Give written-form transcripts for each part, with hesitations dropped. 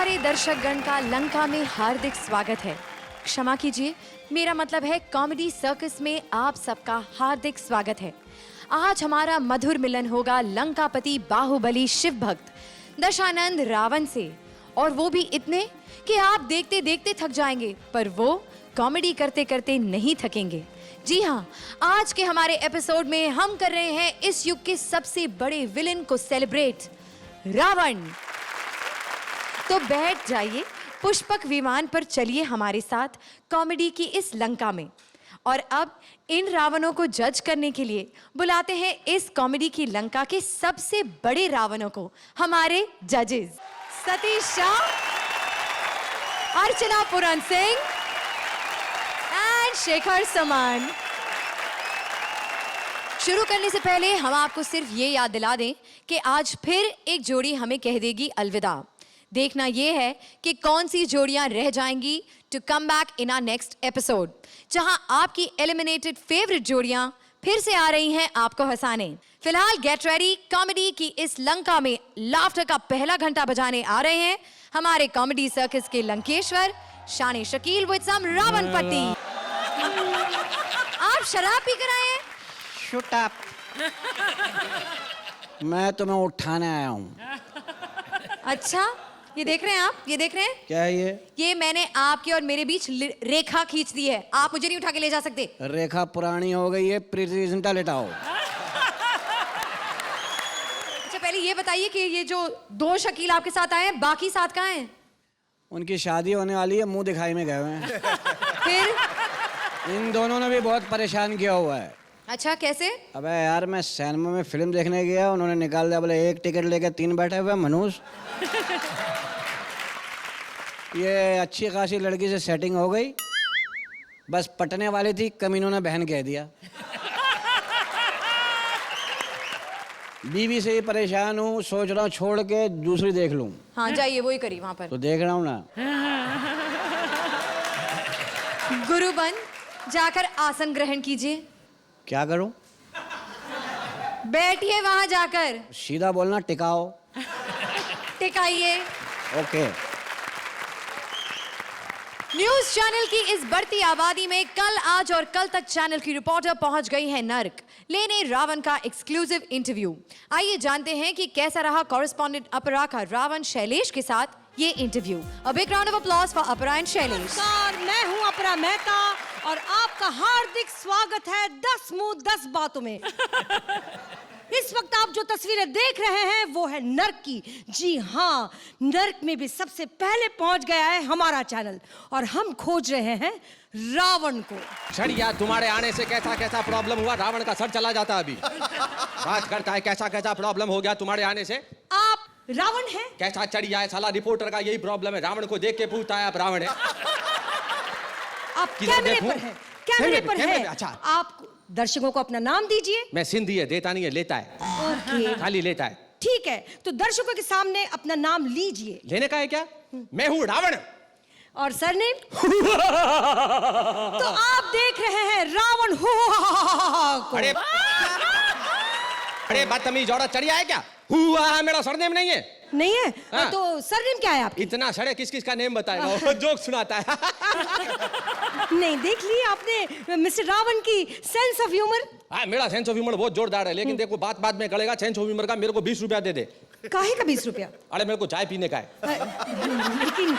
प्यारे दर्शकगण का लंका में हार्दिक स्वागत है। क्षमा कीजिए, मेरा मतलब है कॉमेडी सर्कस में आप सबका हार्दिक स्वागत है। आज हमारा मधुर मिलन होगा लंकापति बाहुबली शिव भक्त दशानंद रावण से, और वो भी इतने कि आप देखते देखते थक जाएंगे, पर वो कॉमेडी करते करते नहीं थकेंगे। जी हाँ, आज के हमारे एपिसोड में हम कर रहे हैं इस युग के सबसे बड़े विलेन को सेलिब्रेट, रावण। तो बैठ जाइए, पुष्पक विमान पर चलिए हमारे साथ कॉमेडी की इस लंका में। और अब इन रावणों को जज करने के लिए बुलाते हैं इस कॉमेडी की लंका के सबसे बड़े रावणों को, हमारे जजेस सतीश शाह, अर्चना पुरन सिंह एंड शेखर समान। शुरू करने से पहले हम आपको सिर्फ ये याद दिला दें कि आज फिर एक जोड़ी हमें कह देगी अलविदा। देखना यह है कि कौन सी जोड़ियां रह जाएंगी to come back in our next episode, जहां आपकी एलिमिनेटेड फेवरेट जोड़ियां फिर से आ रही हैं आपको हंसाने। फिलहाल गेट रेडी, कॉमेडी की इस लंका में लाफ्टर का पहला घंटा बजाने आ रहे हैं हमारे कॉमेडी सर्कस के लंकेश्वर शान शकील विद सम रावण पट्टी। आप शराब पी कर आए हैं? Shut up. मैं तुम्हें उठाने आया हूँ। अच्छा, ये देख रहे हैं आप? ये देख रहे हैं? क्या है ये? ये मैंने आपके और मेरे बीच रेखा खींच दी है। आप मुझे नहीं उठा के ले जा सकते। रेखा पुरानी हो गई है, प्रीति जिंटा लेटाओ। अच्छा, पहले ये बताइए कि ये जो दो शकील आपके साथ आए हैं, बाकी साथ कहाँ हैं? उनकी शादी होने वाली है, मुंह दिखाई में गए हुए हैं। फिर इन दोनों ने भी बहुत परेशान किया हुआ है। अच्छा, कैसे? अबे यार, मैं सिनेमा में फिल्म देखने गया, उन्होंने निकाल दिया, बोले एक टिकट लेके 3 बैठे हुए मनुष्य। ये अच्छी खासी लड़की से सेटिंग हो गई, बस पटने वाली थी, कमीनों ने बहन कह दिया। बीवी से ही परेशान हूँ, सोच रहा हूँ छोड़ के दूसरी देख लूं। हाँ, जाइए, वही करिए वहां पर। तो देख रहा हूँ ना। गुरु बन जाकर आसन ग्रहण कीजिए। क्या करूं? बैठिए वहां जाकर। सीधा बोलना, टिकाओ। टिकाइए। ओके। न्यूज चैनल की इस बढ़ती आबादी में कल, आज और कल तक चैनल की रिपोर्टर पहुंच गई है नर्क लेने रावण का एक्सक्लूसिव इंटरव्यू। आइए जानते हैं कि कैसा रहा कॉरेस्पॉन्डेंट अपरा का रावण शैलेश के साथ ये interview. A big round of applause for अपरा एंड शैलेश। मैं हूं अपरा मेहता और आपका हार्दिक स्वागत है 10 मुंह 10 बातों में। इस वक्त आप जो तस्वीरें देख रहे हैं वो है नर्क की। जी हाँ, नर्क में भी सबसे पहले पहुंच गया है हमारा चैनल और हम खोज रहे हैं रावण को। छड़िया, तुम्हारे आने से कैसा कैसा प्रॉब्लम हुआ, रावण का सर चला जाता अभी। बात करता है कैसा कैसा प्रॉब्लम हो गया तुम्हारे आने से। आप रावण हैं? कैसा चढ़िया है साला, रिपोर्टर का यही प्रॉब्लम है, रावण को देख के पूछता है आप रावण है। आप कैमरे पर हैं? कैमरे पर हैं। अच्छा, आप दर्शकों को अपना नाम दीजिए। मैं सिंधी है, देता नहीं है, लेता है। ओके, खाली लेता है। ठीक है, तो दर्शकों के सामने अपना नाम लीजिए। लेने का है क्या? मैं हूँ रावण। और सरनेम? तो आप देख रहे हैं रावण को। अरे बदतमीज औरत, चढ़िया है क्या? हुआ, मेरा सरनेम नहीं है। नहीं है? हाँ। तो सरनेम क्या है आपकी? इतना सड़े किस किस का नेम बताएगा, जोक सुनाता है। नहीं, देख ली आपने मिस्टर रावण की सेंस ऑफ ह्यूमर। हाँ, मेरा सेंस ऑफ ह्यूमर बहुत जोरदार है, लेकिन देखो बात बात में गलेगा। सेंस ऑफ ह्यूमर का मेरे को 20 रुपया दे दे। काहे का 20 रुपया? अरे मेरे को चाय पीने का है। लेकिन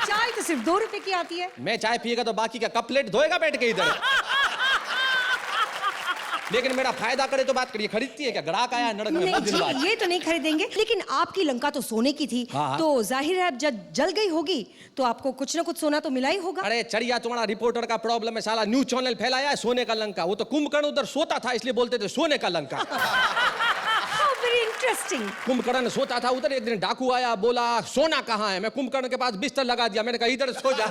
चाय तो सिर्फ 2 रुपए की आती है। मैं चाय पिएगा तो बाकी का कप प्लेट धोएगा बैठ के इधर। लेकिन मेरा फायदा करे तो बात करिए। खरीदती है क्या? ग्राहक आया नड़क में। नहीं जी, ये तो नहीं खरीदेंगे, लेकिन आपकी लंका तो सोने की थी। हाँ। तो जाहिर है जब जल गई होगी तो आपको कुछ ना कुछ सोना तो मिला ही होगा। अरे चढ़िया, तुम्हारा रिपोर्टर का प्रॉब्लम है, साला न्यूज चैनल फैलाया है सोने का लंका। वो तो कुंभकर्ण उधर सोता था इसलिए बोलते थे सोने का लंका। Very interesting. कुंभकर्ण सोता था उधर, एक दिन डाकू आया, बोला सोना कहाँ है। मैं कुंभकर्ण के पास बिस्तर लगा दिया, मैंने कहा इधर सो जा।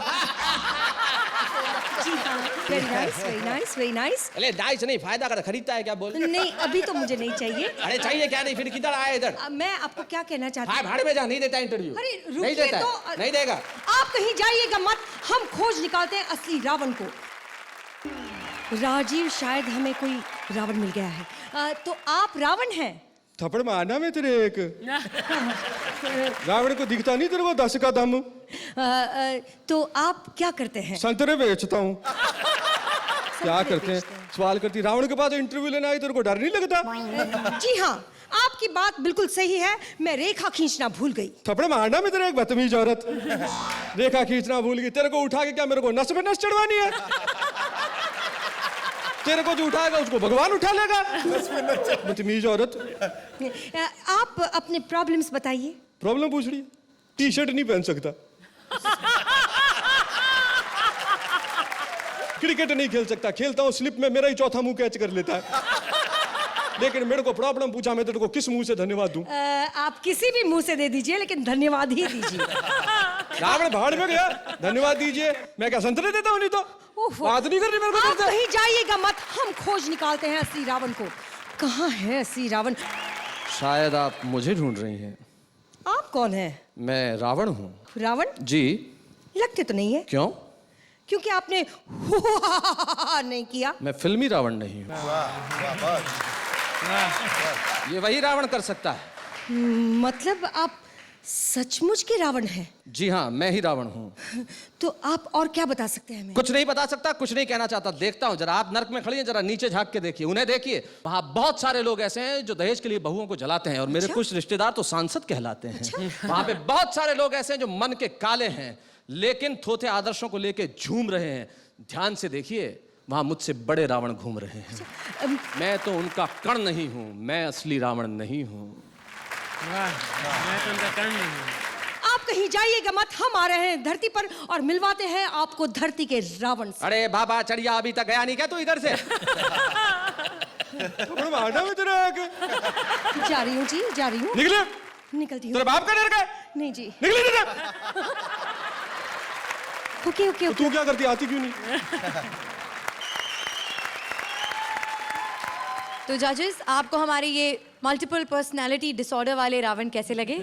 Very nice, very nice, very nice. अरे नाइस नहीं, फायदा कर, खरीदता है क्या? बोल। नहीं, अभी तो मुझे नहीं चाहिए। अरे चाहिए क्या? नहीं फिर किधर आया इधर? मैं आपको क्या कहना चाहती हाँ, हूँ? भाड़ में जा, नहीं देता इंटरव्यू। अरे नहीं रुकिए देता तो। है, नहीं देगा। आप कहीं जाइएगा मत, हम खोज निकालते हैं असली रावण को। राजीव, शायद हमें कोई रावण मिल गया है। तो आप रावण हैं? थप्पड़ मारना मैं तेरे एक। रावण को दिखता नहीं तेरे को 10 का दम? तो आप क्या करते हैं? संतरे बेचता हूँ। क्या करते हैं? सवाल करती, रावण के पास इंटरव्यू लेना आई, तेरे को डर नहीं लगता? जी हाँ, आपकी बात बिल्कुल सही है, मैं रेखा खींचना भूल गई। थप्पड़ मारना मैं तेरे एक बदतमीज औरत। रेखा खींचना भूल गई, तेरे को उठा के क्या मेरे को नस पे नस चढ़वानी है? तेरे को जो उठाएगा उसको भगवान उठा लेगा। बदतमीज औरत। आप अपने प्रॉब्लम्स बताइए। प्रॉब्लम पूछ रही है? टी शर्ट नहीं पहन सकता, क्रिकेट नहीं खेल सकता, खेलता हूँ स्लिप में मेरा ही चौथा मुंह कैच कर लेता है। लेकिन मेरे को प्रॉब्लम पूछा, मैं तेरे को किस मुंह से धन्यवाद दूं? आप किसी भी मुंह से दे दीजिए, लेकिन धन्यवाद ही दीजिए। रावण भाड़ में गया, धन्यवाद दीजिए। मैं क्या संतरे देता हूँ? नहीं तो बात नहीं कर रही मेरे को। आप कहीं जाइएगा मत, हम खोज निकालते हैं असली रावण को। कहाँ है असली रावण? शायद आप मुझे ढूंढ रही हैं। आप कौन है? मैं रावण हूँ। रावण? जी। लगते तो नहीं है। क्यों? क्योंकि आपने नहीं किया। मैं फिल्मी रावण नहीं हूँ। ये वही रावण कर सकता है। मतलब आप सचमुच के रावण हैं? जी हाँ, मैं ही रावण हूँ। तो आप और क्या बता सकते हैं हमें? कुछ नहीं बता सकता, कुछ नहीं कहना चाहता। देखता हूँ, जरा आप नर्क में खड़ी हैं, जरा नीचे झांक के देखिए, उन्हें देखिए। वहाँ बहुत सारे लोग ऐसे हैं जो दहेज के लिए बहुओं को जलाते हैं, और मेरे कुछ रिश्तेदार तो सांसद कहलाते हैं। वहाँ पे बहुत सारे लोग ऐसे हैं जो मन के काले हैं, लेकिन थोथे आदर्शों को लेके झूम रहे हैं। ध्यान से देखिए, वहां मुझसे बड़े रावण घूम रहे हैं। मैं तो उनका कण नहीं हूं, मैं असली रावण नहीं हूं। मैं तो उनका कर्ण नहीं हूं। आप कहीं जाइएगा मत, हम आ रहे हैं धरती पर और मिलवाते हैं आपको धरती के रावण से। अरे बाबा चढ़िया, अभी तक गया नहीं क्या तू इधर से? थप्पड़ मारना मैं तेरे एक। जा रही हूँ जी, जा रही हूँ। निकले। निकलती हूँ। तेरे बाप का डर का? नहीं जी। निकले निकले। Okay okay okay. तू क्या करती, आती क्यों नहीं? तो जजेस, आपको हमारे ये मल्टीपल पर्सनालिटी डिसऑर्डर वाले रावण कैसे लगे?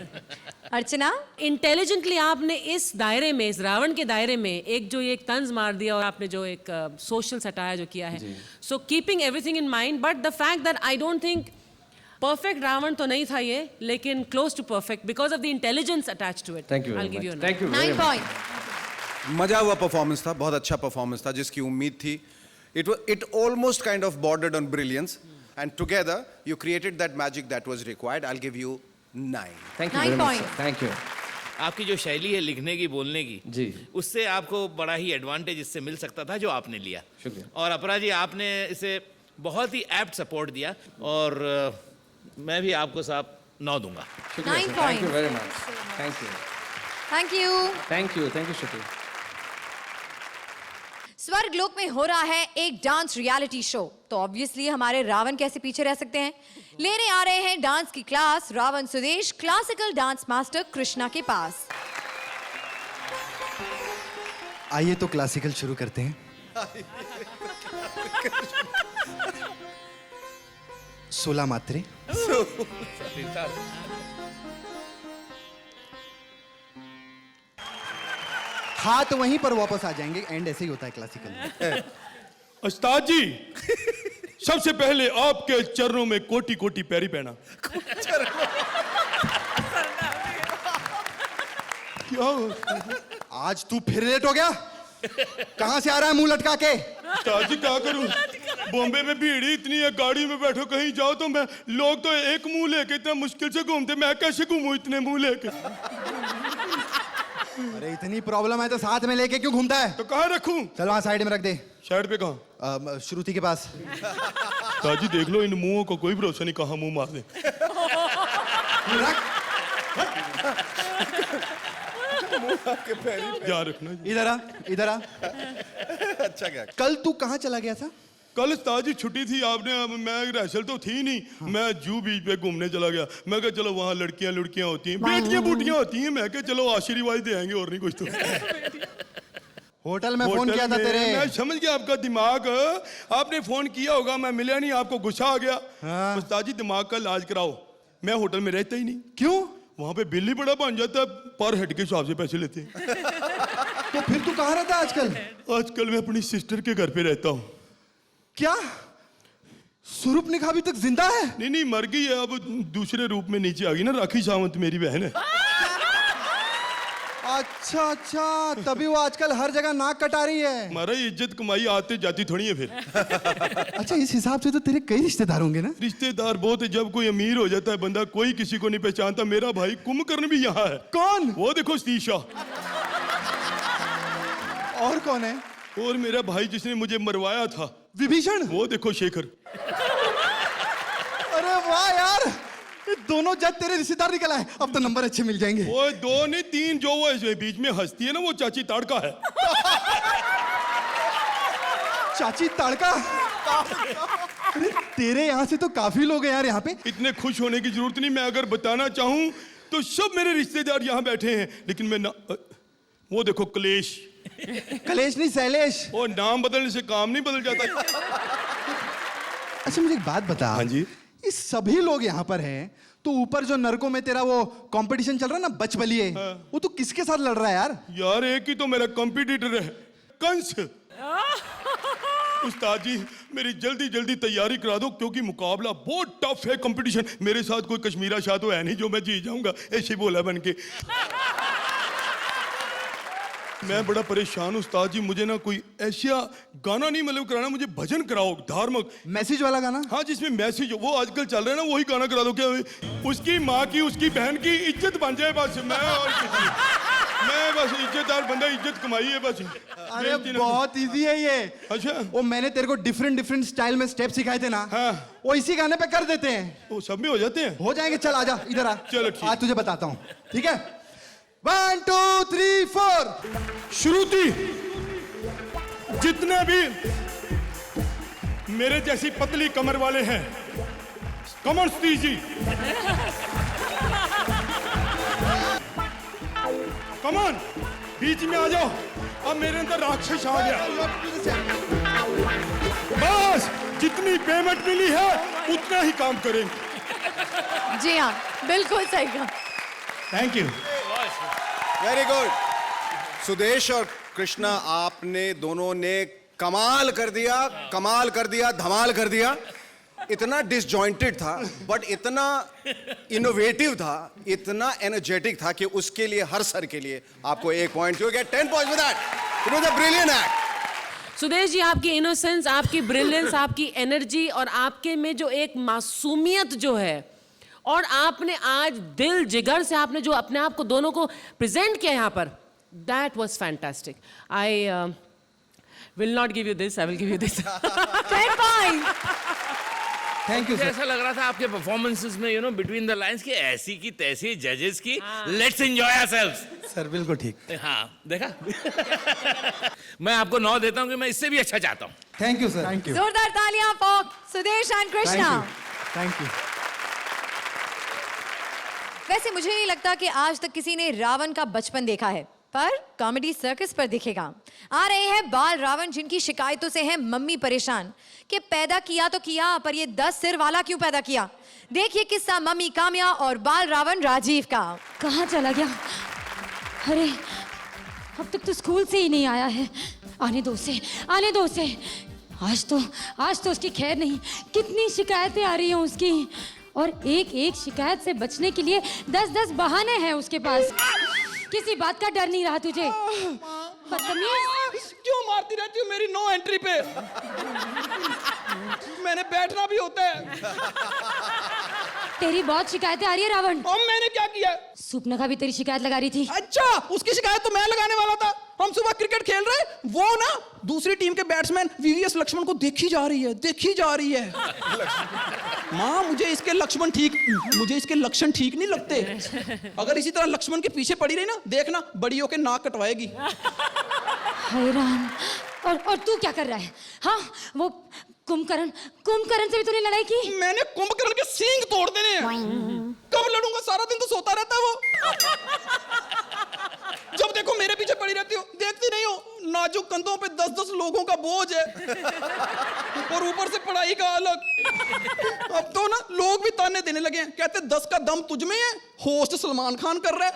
अर्चना? इंटेलिजेंटली आपने इस दायरे में, इस रावण के दायरे में एक जो ये एक तंज मार दिया, और आपने जो एक सोशल सटायर जो किया है, so keeping everything in mind, but the fact that I don't think perfect Ravan तो नहीं था ये, लेकिन close to perfect because of the intelligence attached to it. Thank you, I'll give you a thank you. 9 point. मजा हुआ performance था, बहुत अच्छा परफॉर्मेंस था, जिसकी उम्मीद थी। It almost kind of bordered on brilliance, and together you created that magic that was required. I'll give you 9. Thank you 9 very much, point. Thank you. आपकी जो शैली है लिखने की, बोलने की, जी। उससे आपको बड़ा ही एडवांटेज इससे मिल सकता था जो आपने लिया। शुक्रिया। और अपरा जी, आपने इसे बहुत ही एप्ट सपोर्ट दिया, और मैं भी आपको साहब 9 दूंगा। 9 thank you point. Very much, thank you, thank you. Thank you, thank you शुक्रिया। स्वर्गलोक में हो रहा है एक डांस रियलिटी शो, तो ऑब्वियसली हमारे रावण कैसे पीछे रह सकते हैं। लेने आ रहे हैं डांस की class Ravan Sudesh classical dance master Krishna के पास। आइए तो क्लासिकल शुरू करते हैं। 16 मात्रे। हाथ वहीं पर वापस आ जाएंगे, एंड ऐसे ही होता है क्लासिकल में। उस्ताद जी, सबसे पहले आपके चरणों में कोटि कोटि पैरी पहना। क्या? आज तू फिर लेट हो गया? कहां से आ रहा है मुंह लटका के? उस्ताद जी क्या करूं, बॉम्बे में भीड़ ही इतनी है, गाड़ी में बैठो कहीं जाओ तो मैं, लोग तो एक मुंह लेके इतना मुश्किल से घूमते, मैं कैसे घूमूं इतने मुंह लेके? अरे इतनी प्रॉब्लम है तो साथ में लेके क्यों घूमता है? तो कहाँ रखूं? चल वहां साइड में रख दे। साइड पे कहाँ? श्रुति के पास। उस्ताद जी देख लो, इन मुंहों को कोई भरोसा नहीं, कहाँ मुंह मार दे। ध्यान रखना जी। इधर आ, इधर आ। अच्छा क्या? कल तू कहाँ चला गया था? कल उस्ताद जी छुट्टी थी, आपने, मैं रिहर्सल तो थी नहीं। हाँ। मैं जू बीच पे घूमने चला गया। मैं कहा चलो वहाँ लड़कियां होती हैं, बेटियां बूटियां होती हैं, मैं कहा चलो आशीर्वाद दे आएंगे, और नहीं कुछ तो। होटल में फोन किया था तेरे? मैं समझ गया आपका दिमाग, आपने फोन किया होगा, मैं मिला नहीं, आपको गुस्सा आ गया। हाँ। उस्ताद जी दिमाग का इलाज कराओ, मैं होटल में रहता ही नहीं। क्यों? वहाँ पे बिल ही बड़ा बन जाता है, पर हेड के हिसाब से पैसे लेते हैं। तो फिर तू कहाँ रहता है आजकल? आजकल मैं अपनी सिस्टर के घर पे रहता हूँ। क्या? स्वरूप निखा अभी तक जिंदा है? नहीं नहीं, मर गई है, अब दूसरे रूप में नीचे आ गई ना। राखी सावंत मेरी बहन है। अच्छा अच्छा, तभी वो आजकल हर जगह नाक कटा रही है। हमारा इज्जत कमाई आते जाती थोड़ी है फिर। अच्छा, इस हिसाब से तो तेरे कई रिश्तेदार होंगे ना? रिश्तेदार बहुत है। जब कोई अमीर हो जाता है बंदा, कोई किसी को नहीं पहचानता। मेरा भाई कुंभकर्ण भी यहाँ है। कौन? वो देखो सतीशा। और कौन है? और मेरा भाई जिसने मुझे मरवाया था, विभीषण। वो देखो शेखर। अरे वाह यार, ये दोनों जज तेरे रिश्तेदार निकल आए। अब तो नंबर अच्छे मिल जाएंगे। वो 2 नहीं 3, जो वो बीच में हंसती है ना, वो चाची ताड़का है। चाची ताड़का? अरे तेरे यहाँ से तो काफी लोग हैं यार यहाँ पे। इतने खुश होने की जरूरत नहीं। मैं अगर बताना चाहूं तो सब मेरे रिश्तेदार यहाँ बैठे हैं, लेकिन मैं ना, वो देखो कलेश। कलेश नहीं, शैलेश। वो नाम बदलने से काम नहीं बदल जाता। अच्छा मुझे एक बात बता। हाँ जी। ये सभी लोग यहाँ पर हैं, तो ऊपर जो नरकों में तेरा वो कंपटीशन चल रहा है ना, बच बलिए, वो तू किसके साथ लड़ रहा है यार? यार एक ही तो मेरा कंपटीटर है, कंस। उस्ताद जी मेरी जल्दी जल्दी तैयारी करा दो, क्योंकि मुकाबला बहुत टफ है। कंपटीशन मेरे साथ कोई कश्मीरा शाह तो है नहीं जो मैं जीत जाऊंगा ऐसे बोला बन के। मैं बड़ा परेशान हूँ उस्ताद जी। मुझे ना कोई ऐसा गाना नहीं मतलब कराना, मुझे भजन कराओ धार्मिक। मैसेज वाला गाना? हाँ, जिसमें मैसेज वो आजकल चल रहा है ना, वही गाना करा दो। क्या उसकी माँ की, उसकी बहन की इज्जत बन जाए बस। मैं बस इज्जतदार बंदा, इज्जत कमाई है बस। अरे बहुत इजी है ये। अच्छा, वो मैंने तेरे को डिफरेंट स्टाइल में स्टेप सिखाए थे ना, हाँ। वो इसी गाने पे कर देते हैं। वो सब में हो जाते हैं? हो जाएंगे। चल आजा इधर आ। चलो ठीक। आज तुझे बताता हूँ, ठीक है? 1 2 3 4। श्रुति, जितने भी मेरे जैसी पतली कमर वाले हैं, कमर सतीश जी, कमन बीच में आ जाओ। अब मेरे अंदर राक्षस आ गया। बस जितनी पेमेंट मिली है उतना ही काम करेंगे। जी हाँ, बिल्कुल सही कहा। Thank you. Very good. Sudesh और कृष्णा, आपने दोनों ने कमाल कर दिया, कमाल कर दिया, धमाल कर दिया। इतना डिसजॉइंटेड था बट इतना इनोवेटिव था, इतना एनर्जेटिक था कि उसके लिए, हर सर के लिए आपको 1 point. You get 10 points for that. It was a brilliant act. Sudesh ji, आपकी इनोसेंस, आपकी ब्रिलियंस, आपकी एनर्जी और आपके में जो एक मासूमियत जो है, और आपने आज दिल जिगर से आपने जो अपने आप को दोनों को प्रेजेंट किया यहाँ पर, that was fantastic. I will not give you this, I will give you this. 10 point. Thank you मुझे सर। ऐसा लग रहा था आपके परफॉर्मेंसेस में, you know, between the lines की ऐसी की तैसी जजेस की, लेट्स एंजॉय आवरसेल्व्स। सर बिल्कुल ठीक। हाँ देखा। मैं आपको 9 देता हूँ कि मैं इससे भी अच्छा चाहता हूँ। Thank you sir. Thank you. जोरदार तालियां for Sudesh and Krishna. Thank you. वैसे मुझे नहीं लगता कि आज तक किसी ने रावण का बचपन देखा है, पर कॉमेडी सर्कस पर दिखेगा। आ रहे हैं बाल रावण, जिनकी शिकायतों से है मम्मी परेशान कि पैदा किया तो किया, पर ये 10 सिर वाला क्यों पैदा किया। देखिए किस्सा मम्मी काम्या और बाल रावण राजीव का। कहाँ चला गया? अरे अब तक तो स्कूल से ही नहीं आया है। आने दो उसे, आने दो उसे। आज तो उसकी खैर नहीं। कितनी शिकायतें आ रही हैं उसकी, और एक एक शिकायत से बचने के लिए 10-10 बहाने हैं उसके पास। किसी बात का डर नहीं रहा तुझे? बदतमीज। क्यों मारती रहती हो मेरी नो एंट्री पे? मैंने बैठना भी होता है। तेरी बहुत शिकायतें आ रही है रावण। और मैंने क्या किया? सुपना भी तेरी शिकायत लगा रही थी। अच्छा, उसकी शिकायत तो मैं लगाने वाला था। हम सुबह क्रिकेट खेल रहे, वो ना दूसरी टीम के बैट्समैन वीवीएस लक्ष्मण को देखी जा रही है। माँ मुझे इसके लक्ष्मण ठीक नहीं लगते। अगर इसी तरह लक्ष्मण के पीछे पड़ी रही ना, देखना बड़ी होके नाक कटवाएगी। हैरान। और तू क्या कर रहा है? हाँ, वो कुंभकर्ण से भी तूने लड़ाई की? मैंने कुंभकर्ण के सींग तोड़ देने हैं। कब लड़ूंगा? सारा दिन तो सोता रहता है वो। जब देखो मेरे पीछे पड़ी रहती हो, देखती नहीं हो नाजुक कंधों पे 10-10 लोगों का बोझ है, और ऊपर से पढ़ाई का अलग। अब तो ना लोग भी ताने देने लगे हैं, कहते 10 का दम तुझ में है, होस्ट सलमान खान कर रहा है।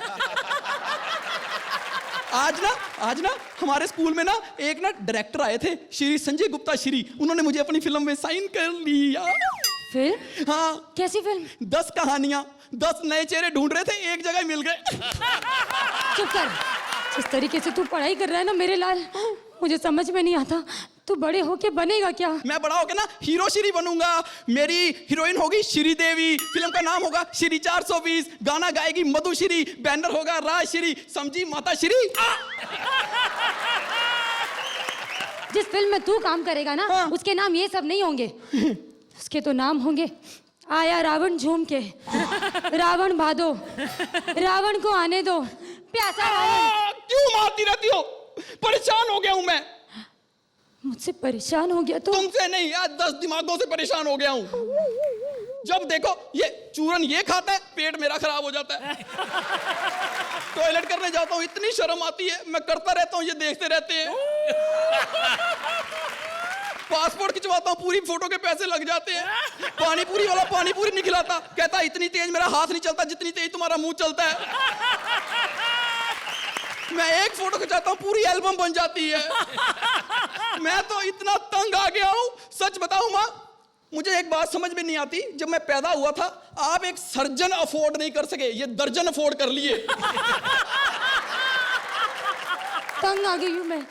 आज ना हमारे स्कूल में ना एक ना डायरेक्टर आए थे, श्री संजय गुप्ता श्री, उन्होंने मुझे अपनी फिल्म में साइन कर लिया। फिल्म? हाँ। कैसी फिल्म? 10 कहानियां, 10 नए चेहरे ढूंढ रहे थे, एक जगह मिल गए। चुप कर। जिस तरीके से तू पढ़ाई कर रहा है ना मेरे लाल, मुझे समझ में नहीं आता तू बड़े होके बनेगा क्या? मैं बड़ा होके ना हीरो श्री बनूंगा। मेरी हीरोइन होगी श्री देवी, फिल्म का नाम होगा श्री 420, गाना गाएगी मधुश्री, बैनर होगा राजश्री, समझी माता श्री। जिस फिल्म में तू काम करेगा ना, हाँ। उसके नाम ये सब नहीं होंगे। उसके तो नाम होंगे आया रावण झूम के, रावण भादो, रावण को आने दो, प्यासा रावण। क्यों मारती रहती हो? परेशान हो गया हूं मैं। मुझसे परेशान हो गया तो? तुमसे नहीं यार, 10 दिमागों से परेशान हो गया हूं। जब देखो ये चूरन ये खाता है, पेट मेरा खराब हो जाता है। टॉयलेट करने जाता हूं, इतनी शर्म आती है, मैं करता रहता हूं, ये देखते रहते हैं। पासपोर्ट खिंचवाता हूं, पूरी फोटो के पैसे लग जाते हैं। पानी पूरी वाला पानी पूरी नहीं खिलाता, कहता इतनी तेज मेरा हाथ नहीं चलता जितनी तेज तुम्हारा मुंह चलता है। मैं एक फोटो खिंचाता हूं, पूरी एल्बम बन जाती है। मैं तो इतना तंग आ गया हूं, सच बताऊं मां, मुझे एक बात समझ में नहीं आती। जब मैं पैदा हुआ था, आप एक सर्जन अफोर्ड नहीं कर सके, ये दर्जन अफोर्ड कर लिए। तंग आ गई हूं मैं,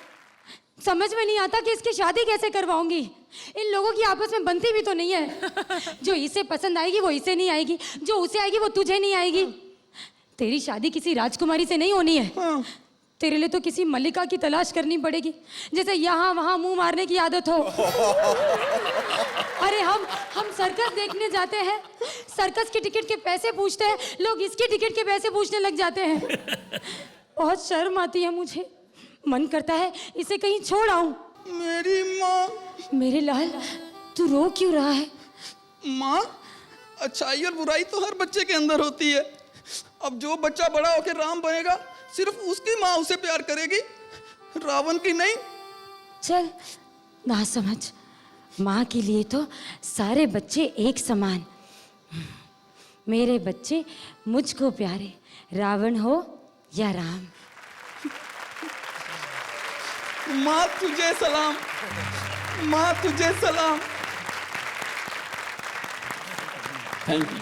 समझ में नहीं आता कि इसकी शादी कैसे करवाऊंगी। इन लोगों की आपस में बनती भी तो नहीं है। जो इसे पसंद आएगी वो इसे नहीं आएगी, जो उसे आएगी वो तुझे नहीं आएगी। तेरी शादी किसी राजकुमारी से नहीं होनी है। तेरे लिए तो किसी मल्लिका की तलाश करनी पड़ेगी, जैसे यहाँ वहाँ मुंह मारने की आदत हो। अरे हम सर्कस देखने जाते हैं, सर्कस की टिकट के पैसे पूछते हैं, लोग इसकी टिकट के पैसे पूछने लग जाते हैं। बहुत शर्म आती है मुझे, मन करता है इसे कहीं छोड़ आऊं। मेरी माँ। मेरे लाल, तू रो क्यों रहा है? माँ, अच्छाई और बुराई तो हर बच्चे के अंदर होती है। अब जो बच्चा बड़ा होकर राम बनेगा, सिर्फ उसकी माँ उसे प्यार करेगी, रावण की नहीं। चल ना समझ, माँ के लिए तो सारे बच्चे एक समान। मेरे बच्चे मुझको प्यारे, रावण हो या राम। माँ तुझे सलाम, माँ तुझे सलाम। Thank you.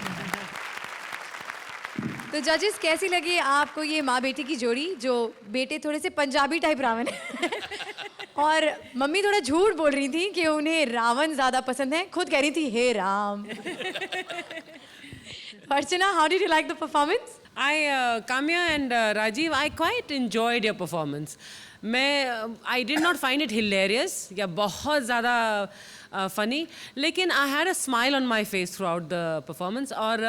तो जजेस, कैसी लगी आपको ये माँ बेटी की जोड़ी, जो बेटे थोड़े से पंजाबी टाइप रावण है और मम्मी थोड़ा झूठ बोल रही थी कि उन्हें रावण ज्यादा पसंद है, खुद कह रही थी हे राम। अर्चना, how did you like the performance? Kamya and Rajiv, I quite enjoyed your performance. I did not find it hilarious या बहुत ज़्यादा funny, लेकिन I had a smile on my face throughout the performance. और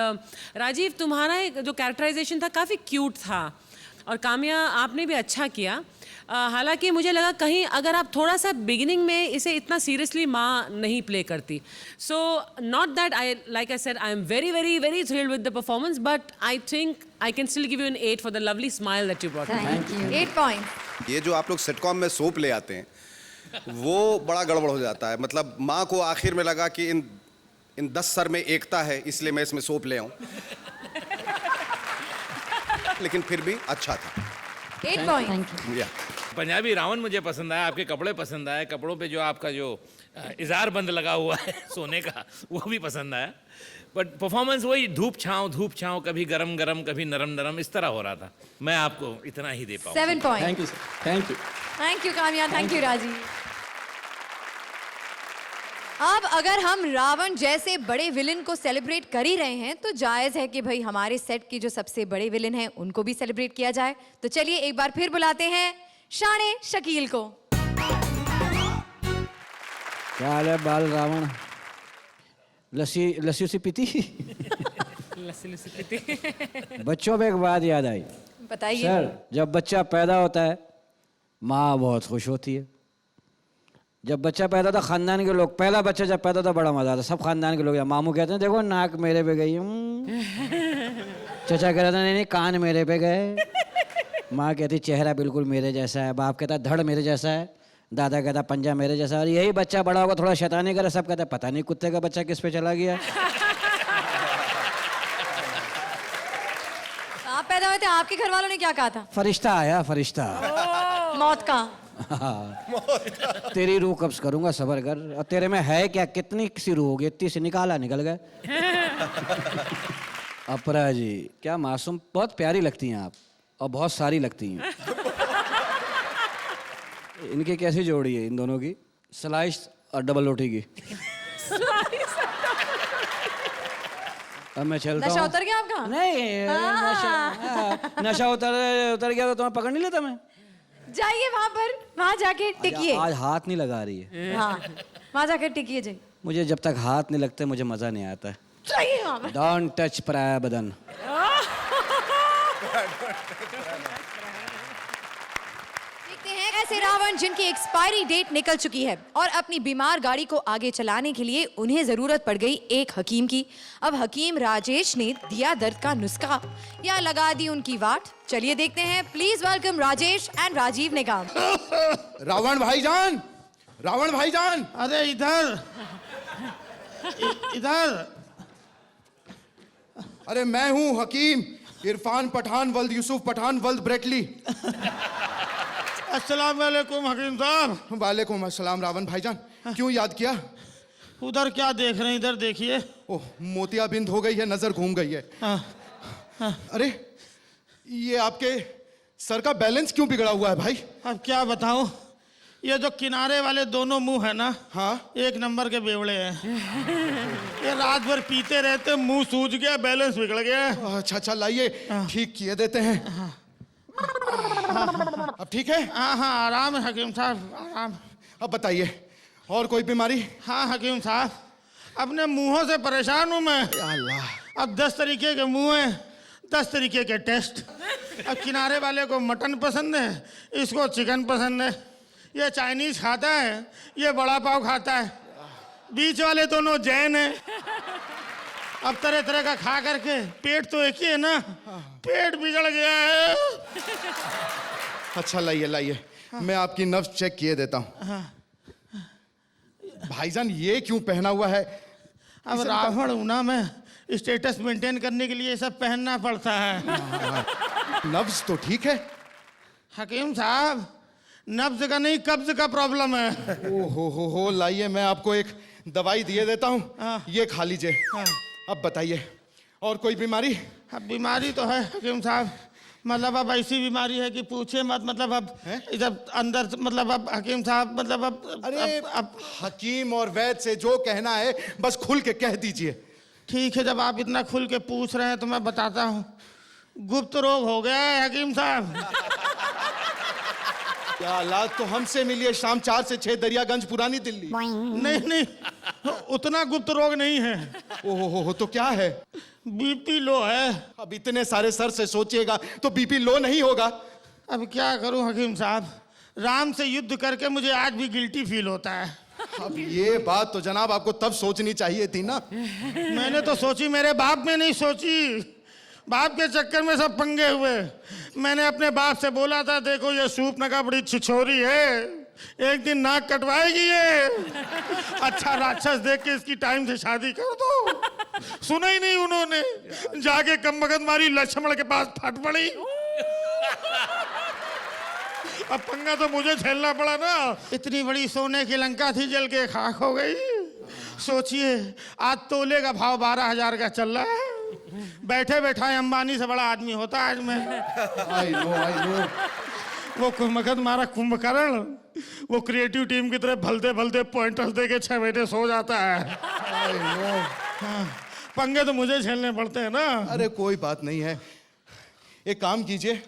राजीव, तुम्हारा जो characterization था काफ़ी cute था, और काम्या आपने भी अच्छा किया। हालांकि मुझे लगा कहीं अगर आप थोड़ा सा बिगिनिंग में इसे इतना सीरियसली माँ नहीं प्ले करती। So not that I like I said I am very very very thrilled with the performance, but I think I can still give you an 8 for the lovely smile that you brought. Thank you. 8 point. ये जो आप लोग sitcom में soap ले आते हैं, वो बड़ा गड़बड़ हो जाता है। मतलब माँ को आखिर में लगा कि इन 10 सर में एकता है, इसलिए मैं इसमें सोप ले आऊं। लेकिन फिर भी अच्छा था। 8 पॉइंट। पंजाबी रावण मुझे पसंद आया, आपके कपड़े पसंद आए, कपड़ों पे जो आपका जो इजार बंद लगा हुआ है सोने का, वो भी पसंद आया। बट परफॉर्मेंस वही धूप छाँव, कभी गरम गरम कभी नरम नरम, इस तरह हो रहा था। मैं आपको इतना ही दे पाऊँ। 7 point. Thank you sir, thank you. Thank you Kamya, thank you Rajeev. अब अगर हम रावण जैसे बड़े विलन को सेलिब्रेट कर ही रहे हैं, तो जायज है कि भाई हमारे सेट के जो सबसे बड़े विलन हैं उनको भी सेलिब्रेट किया जाए। तो चलिए एक बार फिर बुलाते हैं शाने शकील को। क्या हाल है बाल रावण? लस्सी उसी पीती? बच्चों में एक बात याद आई। बताइए सर, जब बच्चा पैदा होता है माँ बहुत खुश होती है। जब बच्चा पैदा होता, खानदान के लोग, पहला बच्चा जब पैदा होता बड़ा मजा आता, सब खानदान के लोग, मामू कहते हैं देखो नाक मेरे पे गई, चचा कहता नहीं कान मेरे पे गए, माँ कहती चेहरा बिल्कुल मेरे जैसा है, बाप कहता धड़ मेरे जैसा है, दादा कहता पंजा मेरे जैसा। और यही बच्चा बड़ा होगा थोड़ा शैतानी करे, सब कहता पता नहीं कुत्ते का बच्चा किस पे चला गया। आप पैदा हुए थे, आपके घर वालों ने क्या कहा था? फरिश्ता आया, फरिश्ता। मौत का। तेरी रूह कब्ज करूंगा, सबर कर। और तेरे में है क्या, कितनी सी रूह होगी, इतनी से निकाला निकल गए। अपरा जी क्या मासूम, बहुत प्यारी लगती हैं आप, और बहुत सारी लगती हैं। इनकी कैसी जोड़ी है इन दोनों की, स्लाइस और डबल रोटी की? अब मैं चलता हूँ। नशा उतर गया आपका? नहीं, नशा उतर गया तो तुम्हें पकड़ नहीं लेता मैं? जाइए वहां जाके टिकिए। आज हाथ नहीं लगा रही है। हाँ, वहां जाके टिकिए जी। मुझे जब तक हाथ नहीं लगते मुझे मजा नहीं आता है। जाइए वहां पर। डोंट टच पराया बदन। देखते हैं ऐसे रावण जिनकी एक्सपायरी डेट निकल चुकी है और अपनी बीमार गाड़ी को आगे चलाने के लिए उन्हें जरूरत पड़ गई एक हकीम की। अब हकीम राजेश ने दिया दर्द का नुस्खा या लगा दी उनकी वाट। चलिए देखते हैं। Please welcome Rajesh and Rajeev Nigam. Ravan भाईजान, रावण भाईजान, अरे इधर इधर। अरे मैं हूँ हकीम इरफान पठान वल्द यूसुफ पठान वल्द ब्रेटली। अस्सलाम वालेकुम हकीम साहब। वालेकुम अस्सलाम। रावण भाईजान क्यों याद किया? उधर क्या देख रहे हैं, इधर देखिए। ओह, मोतियाबिंद हो गई है, नजर घूम गई है। अरे ये आपके सर का बैलेंस क्यों बिगड़ा हुआ है भाई? अब क्या बताऊं, ये जो किनारे वाले दोनों मुंह है ना, हाँ, एक नंबर के बेवड़े हैं। ये रात भर पीते रहते, मुंह सूज गया, बैलेंस बिगड़ गया। अच्छा अच्छा, लाइए ठीक किए देते हैं। अब ठीक है? हाँ हाँ, आराम है हकीम साहब, आराम। अब बताइए और कोई बीमारी? हाँ हकीम साहब, अपने मुंहों से परेशान हूँ मैं। अल्लाह। अब 10 तरीके के मुंह हैं, 10 तरीके के टेस्ट। अब किनारे वाले को मटन पसंद है, इसको चिकन पसंद है। ये चाइनीज खाता है, ये बड़ा पाव खाता है। बीच वाले दोनों जैन हैं। अब तरह तरह का खा करके पेट तो एक ही है ना, पेट बिगड़ गया है। अच्छा लाइए लाइए, मैं आपकी नब्ज चेक किए देता हूँ। भाईजान ये क्यों पहना हुआ है? अब रावण हूं ना मैं, स्टेटस मेंटेन करने के लिए सब पहनना पड़ता है। नब्ज तो ठीक है? हकीम साहब, नब्ज का नहीं, कब्ज का प्रॉब्लम है। ओ हो, लाइए मैं आपको एक दवाई दिए देता हूँ, ये खा लीजिए। अब बताइए और कोई बीमारी? अब बीमारी तो है हकीम साहब, मतलब अब ऐसी बीमारी है कि पूछे मत। मतलब अब जब अंदर, मतलब अब हकीम साहब, मतलब अब अरे अब हकीम और वैद्य से जो कहना है बस खुल के कह दीजिए। ठीक है, जब आप इतना खुल के पूछ रहे हैं तो मैं बताता हूँ। गुप्त रोग हो गया है हकीम साहब। क्या हालात, तो हमसे मिलिए शाम 4 से 6 दरियागंज पुरानी दिल्ली। नहीं नहीं, उतना गुप्त रोग नहीं है। ओहो, तो क्या है? बीपी लो है। अब इतने सारे सर से सोचिएगा तो बीपी लो नहीं होगा। अब क्या करूं हकीम साहब, राम से युद्ध करके मुझे आज भी गिल्टी फील होता है। अब ये बात तो जनाब आपको तब सोचनी चाहिए थी ना। मैंने तो सोची, मेरे बाप में नहीं सोची। बाप के चक्कर में सब पंगे हुए। मैंने अपने बाप से बोला था, देखो ये सूप नगा बड़ी छिछोरी है, एक दिन नाक कटवाएगी ये। अच्छा राक्षस देख के इसकी टाइम से शादी कर दो। सुना ही नहीं उन्होंने, जाके कमबख्त मारी लक्ष्मण के पास फट पड़ी। अब पंगा तो मुझे झेलना पड़ा ना। इतनी बड़ी सोने की लंका थी, जल के खाक हो गई। सोचिए, आज तोले का भाव 12,000 का चल रहा है। बैठे बैठा अंबानी से बड़ा आदमी होता आज मैं। I know. वो कुंभकर्ण मारा कुंभकर्ण, वो क्रिएटिव टीम की तरह भलते भलते पॉइंटर्स दे के 6 महीने सो जाता है। हाँ, पंगे तो मुझे झेलने पड़ते हैं ना। अरे कोई बात नहीं है, एक काम कीजिए,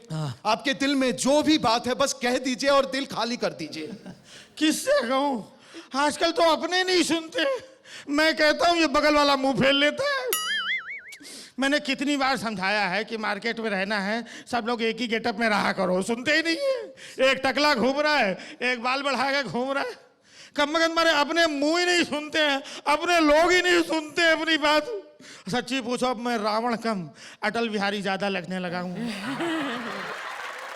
आपके दिल में जो भी बात है बस कह दीजिए और दिल खाली कर दीजिए। किससे कहूं, आजकल तो अपने नहीं सुनते। मैं कहता हूं ये बगल वाला मुंह फेर लेता है। मैंने कितनी बार समझाया है कि मार्केट में रहना है, सब लोग एक ही गेटअप में रहा करो, सुनते ही नहीं है। एक टकला घूम रहा है, एक बाल बढ़ा के घूम रहा है। कमबख्त मारे अपने मुंह ही नहीं सुनते हैं, अपने लोग ही नहीं सुनते अपनी बात। सच्ची पूछो, अब मैं रावण कम अटल बिहारी ज्यादा लगने लगा हूं।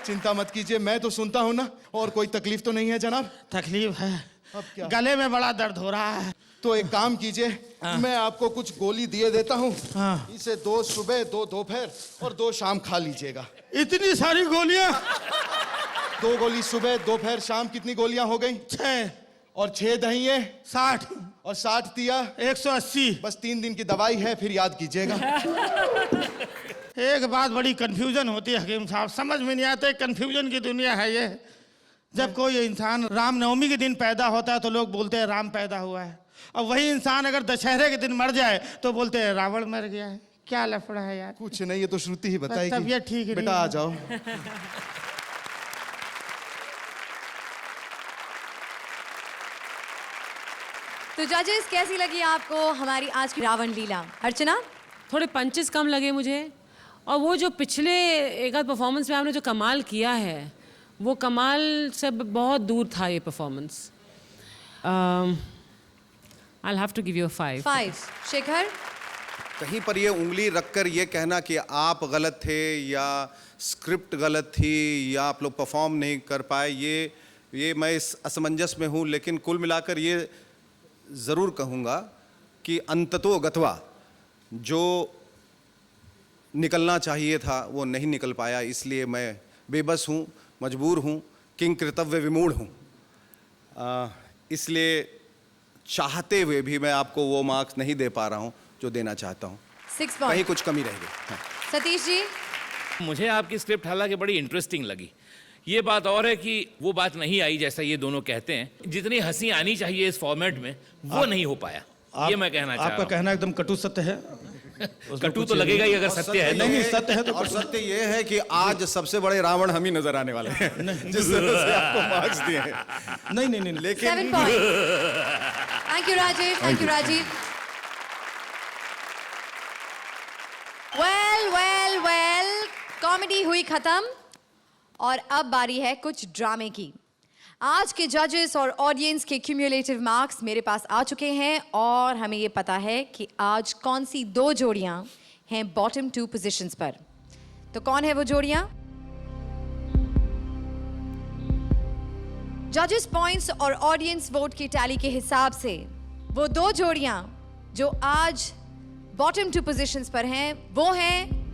चिंता मत कीजिए, मैं तो सुनता हूं ना। और कोई तकलीफ तो नहीं है जनाब? तकलीफ है, अब क्या? गले में बड़ा दर्द हो रहा है। तो एक काम कीजिए, मैं आपको कुछ गोली दिए देता हूँ, इसे 2 सुबह 2 दोपहर और 2 शाम खा लीजिएगा। इतनी सारी गोलियां? 2 गोली सुबह, दोपहर, शाम कितनी गोलियां हो गई? 6 और 6 दहिए 60 और 60 दिया 180। बस 3 दिन की दवाई है, फिर याद कीजिएगा। एक बात बड़ी कंफ्यूजन होती है हकीम साहब, समझ में नहीं आते, कंफ्यूजन की दुनिया है ये। जब कोई इंसान रामनवमी के दिन पैदा होता है तो लोग बोलते हैं राम पैदा हुआ है, और वही इंसान अगर दशहरे के दिन मर जाए तो बोलते हैं रावण मर गया है। क्या लफड़ा है यार? कुछ नहीं, ये तो श्रुति ही बताएगी। तबीयत ठीक बेटा आ जाओ। तो जजेस, कैसी लगी आपको हमारी आज की रावण लीला? अर्चना? थोड़े पंचेस कम लगे मुझे, और वो जो पिछले एक आध परफॉर्मेंस में आपने जो कमाल किया है वो कमाल से बहुत दूर था ये performance. I have to give you 5। 5। Shekhar? कहीं पर ये उंगली रखकर ये कहना कि आप गलत थे या स्क्रिप्ट गलत थी या आप लोग परफॉर्म नहीं कर पाए, ये मैं इस असमंजस में हूँ। लेकिन कुल मिलाकर ये ज़रूर कहूँगा कि अंततो गत्वा जो निकलना चाहिए था वो नहीं निकल पाया, इसलिए मैं बेबस हूँ, मजबूर हूँ, किंग कर्तव्य विमूढ़ हूँ। इसलिए चाहते हुए भी मैं आपको वो मार्क्स नहीं दे पा रहा हूँ जो देना चाहता हूँ। 6 कहीं पॉइंट। कुछ कमी रह गई। हाँ। सतीश जी? मुझे आपकी स्क्रिप्ट हालांकि बड़ी इंटरेस्टिंग लगी। ये बात और है कि वो बात नहीं आई जैसा ये दोनों कहते हैं। जितनी हंसी आनी चाहिए इस फॉर्मेट में वो नहीं हो पाया, ये मैं कहना चाह रहा आपका हूँ। कहना एकदम कटु सत्य है। कटु तो लगेगा ही अगर सत्य है। नहीं, सत्य है तो और सत्य ये है कि आज सबसे बड़े रावण हम ही नजर आने वाले हैं, जिस तरह से आपको मार्क्स दिए हैं। नहीं, लेकिन 7 point. Thank you Rajesh, thank you Rajeev. Well, comedy हुई खत्म और अब बारी है कुछ ड्रामे की। आज के जजेस और ऑडियंस के क्यूमुलेटिव मार्क्स मेरे पास आ चुके हैं और हमें ये पता है कि आज कौन सी 2 जोड़ियां हैं बॉटम 2 पोजीशंस पर। तो कौन है वो जोड़ियां? जजेस पॉइंट्स और ऑडियंस वोट की टैली के हिसाब से वो 2 जोड़ियां जो आज बॉटम 2 पोजीशंस पर हैं वो हैं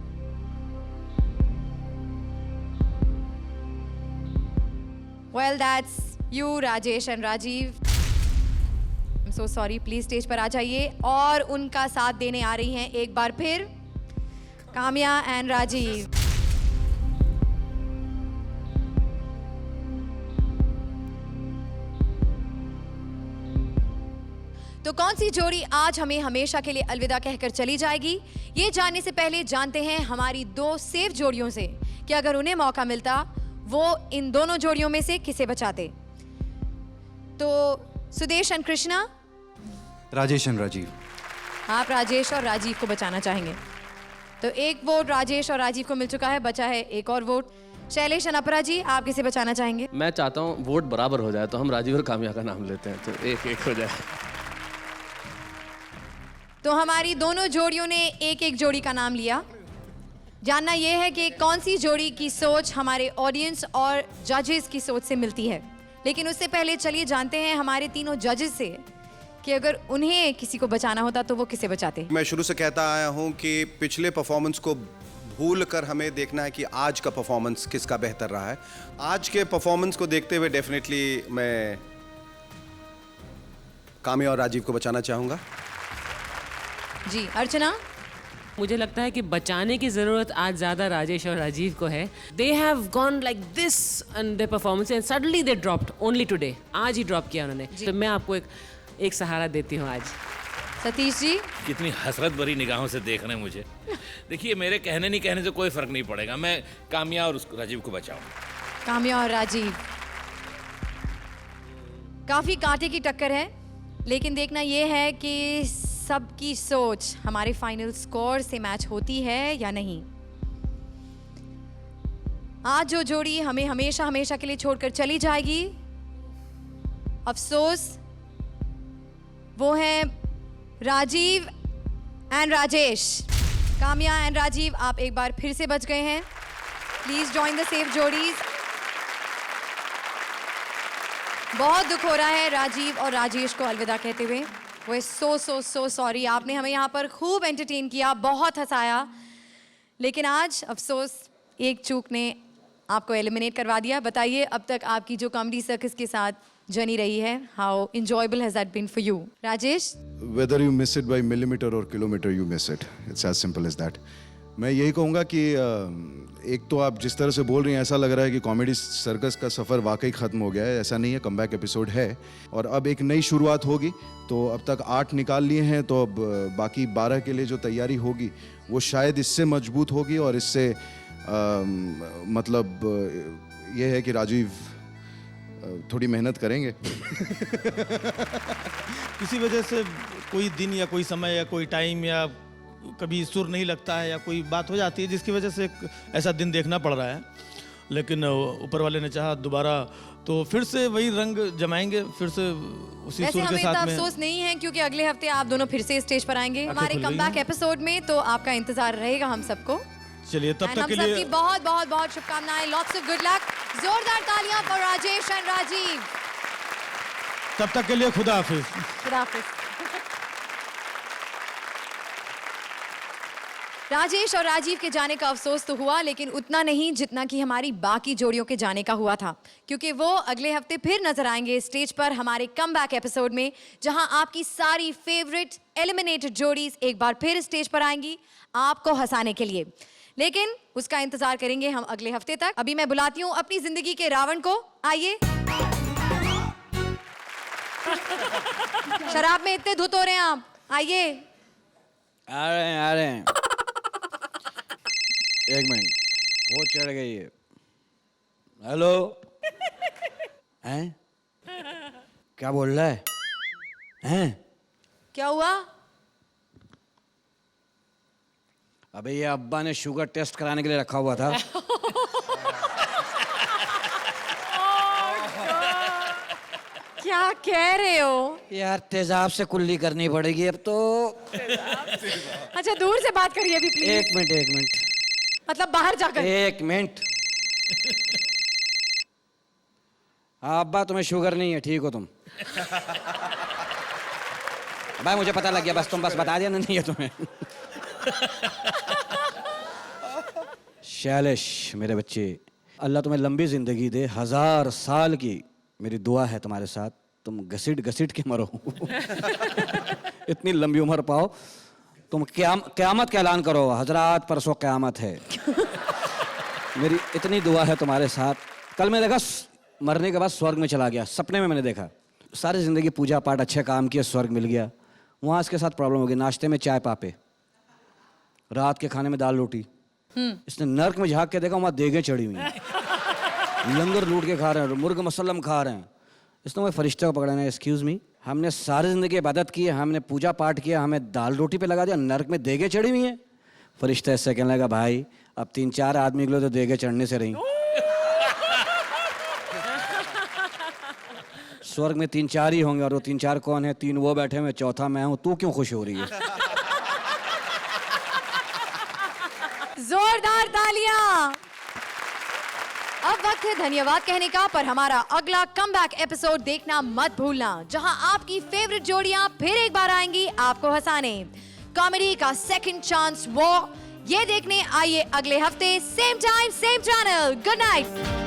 Well, that's you, Rajesh and Rajiv. I'm so sorry. Please stage पर आ जाइए। और उनका साथ देने आ रही हैं एक बार फिर काम्या एंड राजीव। तो कौन सी जोड़ी आज हमें हमेशा के लिए अलविदा कहकर चली जाएगी, ये जानने से पहले जानते हैं हमारी 2 सेफ जोड़ियों से कि अगर उन्हें मौका मिलता वो इन दोनों जोड़ियों में से किसे बचाते। तो सुदेश एंड कृष्णा? राजेश एंड राजीव। आप राजेश और राजीव को बचाना चाहेंगे, तो एक वोट राजेश और राजीव को मिल चुका है, बचा है एक और वोट। शैलेश एंड अपरा जी, आप किसे बचाना चाहेंगे? मैं चाहता हूँ वोट बराबर हो जाए, तो हम राजीव और काम्या का नाम लेते हैं, तो 1-1 हो जाए। तो हमारी दोनों जोड़ियों ने एक जोड़ी का नाम लिया। जानना यह है कि कौन सी जोड़ी की सोच हमारे ऑडियंस और जजेस की सोच से मिलती है। लेकिन उससे पहले चलिए जानते हैं हमारे तीनों जजेस से कि अगर उन्हें किसी को बचाना होता तो वो किसे बचाते। मैं शुरू से कहता आया हूं कि पिछले परफॉर्मेंस को भूल कर हमें देखना है कि आज का परफॉर्मेंस किसका बेहतर रहा है। आज के परफॉर्मेंस को देखते हुए डेफिनेटली मैं काम्या और राजीव को बचाना चाहूंगा। जी अर्चना? मुझे लगता है कि बचाने की ज़रूरत आज ज़्यादा राजेश और राजीव को है। They have gone like this and their performance and suddenly they dropped only today. आज ही ड्रॉप किया उन्होंने, तो मैं आपको एक सहारा देती हूँ आज। सतीश जी? कितनी हसरत भरी निगाहों से देख रहे हैं मुझे। देखिए, मेरे कहने नहीं कहने से कोई फर्क नहीं पड़ेगा, मैं काम्या और राजीव को बचाऊंगा। काम्या और राजीव, काफी कांटे की टक्कर है, लेकिन देखना यह है कि सबकी सोच हमारे फाइनल स्कोर से मैच होती है या नहीं। आज जो जोड़ी हमें हमेशा हमेशा के लिए छोड़कर चली जाएगी, अफसोस, वो है राजीव एंड राजेश। काम्या एंड राजीव, आप एक बार फिर से बच गए हैं। Please join the safe जोड़ीज। बहुत दुख हो रहा है राजीव और राजेश को अलविदा कहते हुए। वो सो सॉरी। आपने हमें यहाँ पर खूब एंटरटेन किया, बहुत हंसाया, लेकिन आज अफसोस एक चूक ने आपको एलिमिनेट करवा दिया। बताइए अब तक आपकी जो कॉमेडी सर्कस के साथ जर्नी रही है, how enjoyable has that been for you? Rajesh? Whether you miss it by millimeter or kilometer, you miss it. It's as simple as that. मैं यही कहूँगा कि एक तो आप जिस तरह से बोल रही हैं ऐसा लग रहा है कि कॉमेडी सर्कस का सफ़र वाकई ख़त्म हो गया है। ऐसा नहीं है, कमबैक एपिसोड है और अब एक नई शुरुआत होगी। तो अब तक 8 निकाल लिए हैं, तो अब बाकी 12 के लिए जो तैयारी होगी वो शायद इससे मजबूत होगी और इससे मतलब ये है कि राजीव थोड़ी मेहनत करेंगे। किसी वजह से कोई दिन या कोई समय या कोई टाइम या कभी सुर नहीं लगता है या कोई बात हो जाती है जिसकी वजह से ऐसा दिन देखना पड़ रहा है, लेकिन ऊपर वाले ने चाहा दोबारा तो फिर से वही रंग जमाएंगे, फिर से उसी सुर के साथ में। अफसोस नहीं है क्योंकि अगले हफ्ते आप दोनों फिर से स्टेज पर आएंगे हमारे कमबैक एपिसोड में, तो आपका इंतजार रहेगा हम सबको। चलिए तब तक के लिए सबकी बहुत बहुत बहुत शुभकामनाएं, लॉट्स ऑफ गुड लक। जोरदार तालियां फॉर राजेश एंड राजीव। तब तक के लिए खुदा हाफिज। खुदा हाफिज। राजेश और राजीव के जाने का अफसोस तो हुआ, लेकिन उतना नहीं जितना कि हमारी बाकी जोड़ियों के जाने का हुआ था, क्योंकि वो अगले हफ्ते फिर नजर आएंगे स्टेज पर हमारे कमबैक एपिसोड में, जहां आपकी सारी फेवरेट एलिमिनेटेड जोड़ीज एक बार फिर स्टेज पर आएंगी आपको हंसाने के लिए। लेकिन उसका इंतजार करेंगे हम अगले हफ्ते तक। अभी मैं बुलाती हूँ अपनी जिंदगी के रावण को। आइए। शराब में इतने धुत हो रहे हैं आप, आइए। आ रहे हैं। एक मिनट, बहुत चढ़ गई है। हेलो। हैं? क्या बोल रहा है? हैं? क्या हुआ? अबे ये अब्बा ने शुगर टेस्ट कराने के लिए रखा हुआ था। क्या कह रहे हो? यार तेजाब से कुल्ली करनी पड़ेगी अब तो। अच्छा दूर से बात करिए अभी प्लीज। एक मिनट। मतलब बाहर जाकर। एक मिनट। हाँ अब्बा तुम्हें शुगर नहीं है, ठीक हो तुम? भाई मुझे पता लग गया, बस तुम बस बता दिया नहीं है तुम्हें। शैलेश मेरे बच्चे, अल्लाह तुम्हें लंबी जिंदगी दे, 1000 साल की मेरी दुआ है तुम्हारे साथ। तुम घसीट के मरो। इतनी लंबी उम्र पाओ, तुम क़यामत का ऐलान करो, हजरात परसों क़यामत है। मेरी इतनी दुआ है तुम्हारे साथ। कल मैं देखा मरने के बाद स्वर्ग में चला गया, सपने में मैंने देखा। सारी ज़िंदगी पूजा पाठ अच्छे काम किए, स्वर्ग मिल गया। वहाँ इसके साथ प्रॉब्लम हो गई, नाश्ते में चाय पापे, रात के खाने में दाल रोटी। इसने नर्क में झाँक के देखा, वहाँ देगे चढ़ी हुई हैं, लंगर लूट के खा रहे हैं, मुर्ग मसल्लम खा रहे हैं। इसने वो फरिश्ते को पकड़ा है, एक्सक्यूज़ मी, हमने सारी ज़िंदगी इबादत की है, हमने पूजा पाठ किया, हमें दाल रोटी पे लगा दिया, नर्क में देगे चढ़ी हुई हैं। फरिश्ता इससे कहने लगा, भाई अब 3-4 आदमी के लिए तो देगे चढ़ने से रही। स्वर्ग में 3-4 ही होंगे, और वो 3-4 कौन है? 3 वो बैठे हुए, चौथा मैं हूँ। तू क्यों खुश हो रही है? जोरदार तालियां। अब वक्त है धन्यवाद कहने का, पर हमारा अगला कमबैक एपिसोड देखना मत भूलना, जहां आपकी फेवरेट जोड़ियां फिर एक बार आएंगी आपको हंसाने। कॉमेडी का सेकंड चांस वो, ये देखने आइए अगले हफ्ते, same time same channel. Good night.